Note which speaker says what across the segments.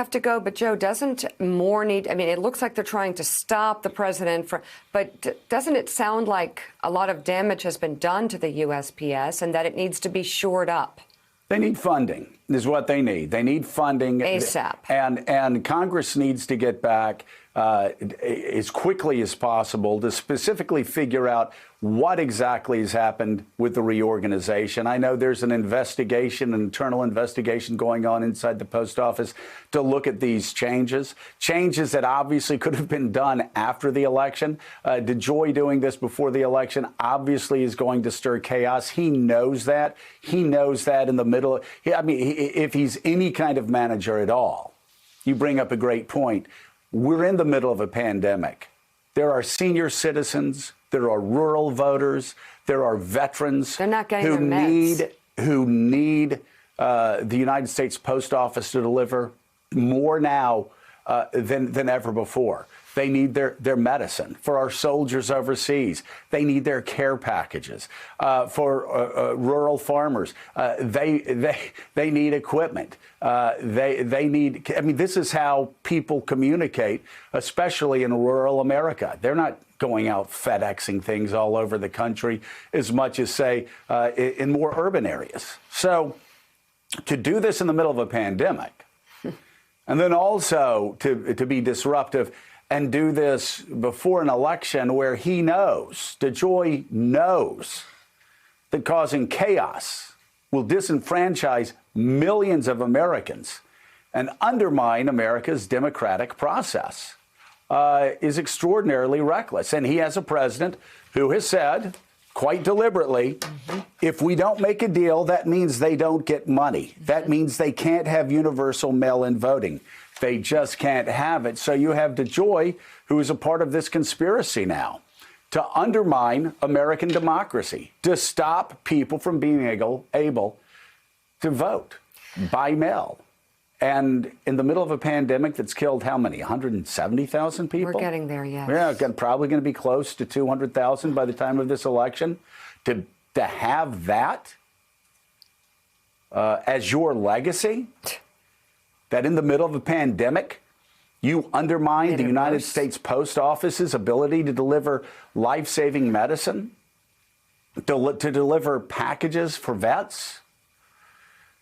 Speaker 1: have to go, but Joe, doesn't more need, I mean, it looks like they're trying to stop the president from, but doesn't it sound like a lot of damage has been done to the USPS and that it needs to be shored up?
Speaker 2: They need funding, is what they need. They need funding
Speaker 1: ASAP.
Speaker 2: And Congress needs to get back as quickly as possible to specifically figure out what exactly has happened with the reorganization. I know there's an investigation, an internal investigation going on inside the post office to look at these changes that obviously could have been done after the election. DeJoy doing this before the election obviously is going to stir chaos. He knows that. He knows that in the middle. I mean, if he's any kind of manager at all, you bring up a great point. We're in the middle of a pandemic. There are senior citizens, there are rural voters, there are veterans
Speaker 1: They're not getting
Speaker 2: who need the United States Post Office to deliver more now than ever before. They need their medicine. For our soldiers overseas, they need their care packages. For rural farmers, they need equipment. They need. I mean, this is how people communicate, especially in rural America. They're not going out FedExing things all over the country as much as, say, in more urban areas. So to do this in the middle of a pandemic, and then also to be disruptive and do this before an election where he knows, DeJoy knows, that causing chaos will disenfranchise millions of Americans and undermine America's democratic process, is extraordinarily reckless. And he has a president who has said, quite deliberately, if we don't make a deal, that means they don't get money. That means they can't have universal mail-in voting. They just can't have it. So you have DeJoy, who is a part of this conspiracy now, to undermine American democracy, to stop people from being able to vote by mail. And in the middle of a pandemic that's killed how many? 170,000 people?
Speaker 1: We're getting there, yes.
Speaker 2: Yeah, probably going to be close to 200,000 by the time of this election. To have that as your legacy, that in the middle of a pandemic, you undermine the United States Post Office's ability to deliver life-saving medicine, to deliver packages for vets,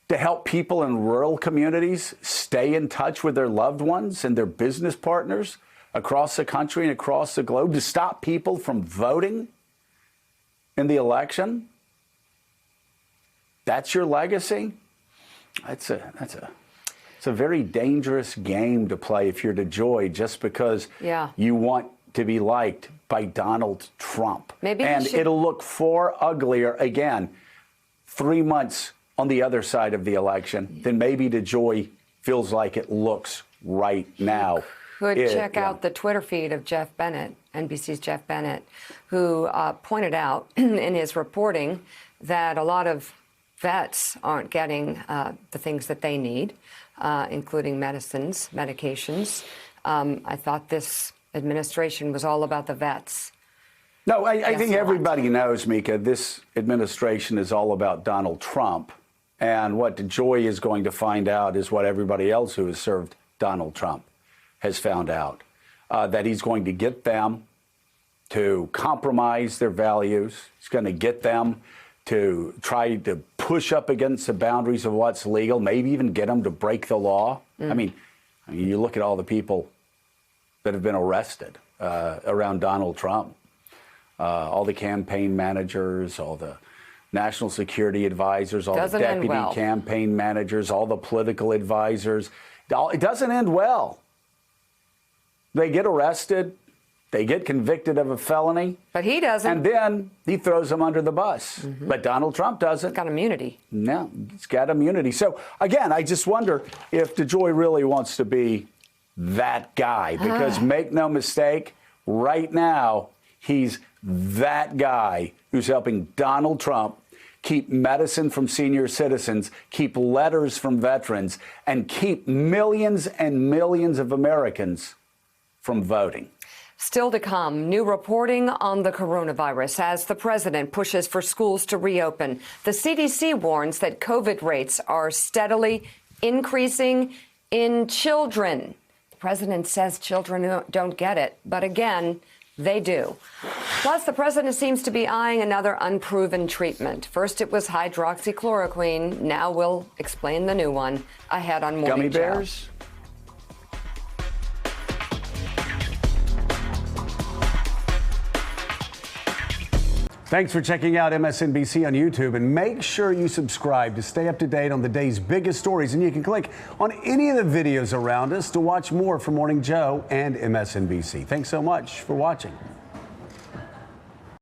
Speaker 2: to help people in rural communities stay in touch with their loved ones and their business partners across the country and across the globe, to stop people from voting in the election. That's your legacy? It's a very dangerous game to play if you're DeJoy, just because you want to be liked by Donald Trump. And it'll look far uglier, again, 3 months on the other side of the election than maybe DeJoy feels like it looks right now.
Speaker 1: Could check out the Twitter feed of Jeff Bennett, NBC's Jeff Bennett, who pointed out in his reporting that a lot of vets aren't getting the things that they need, including medicines, medications. I thought this administration was all about the vets.
Speaker 2: No, I think everybody knows, Mika, this administration is all about Donald Trump. And what DeJoy is going to find out is what everybody else who has served Donald Trump has found out, that he's going to get them to compromise their values. He's going to get them to try to push up against the boundaries of what's legal, maybe even get them to break the law. I mean, you look at all the people that have been arrested around Donald Trump, all the campaign managers, all the national security advisors, all the deputy campaign managers, all the political advisors. It doesn't end well. They get arrested. They get convicted of a felony.
Speaker 1: But he doesn't.
Speaker 2: And then he throws them under the bus. But Donald Trump doesn't.
Speaker 1: He's got immunity.
Speaker 2: No, he's got immunity. So, again, I just wonder if DeJoy really wants to be that guy. Because make no mistake, right now, he's that guy who's helping Donald Trump keep medicine from senior citizens, keep letters from veterans, and keep millions and millions of Americans from voting.
Speaker 1: Still to come, new reporting on the coronavirus as the president pushes for schools to reopen. The CDC warns that COVID rates are steadily increasing in children. The president says children don't get it, but again, they do. Plus, the president seems to be eyeing another unproven treatment. First, it was hydroxychloroquine. Now we'll explain the new one ahead on Morning
Speaker 2: Gummy
Speaker 1: Joe.
Speaker 2: bears?
Speaker 3: Thanks for checking out MSNBC on YouTube, and make sure you subscribe to stay up to date on the day's biggest stories. And you can click on any of the videos around us to watch more from Morning Joe and MSNBC. Thanks so much for watching.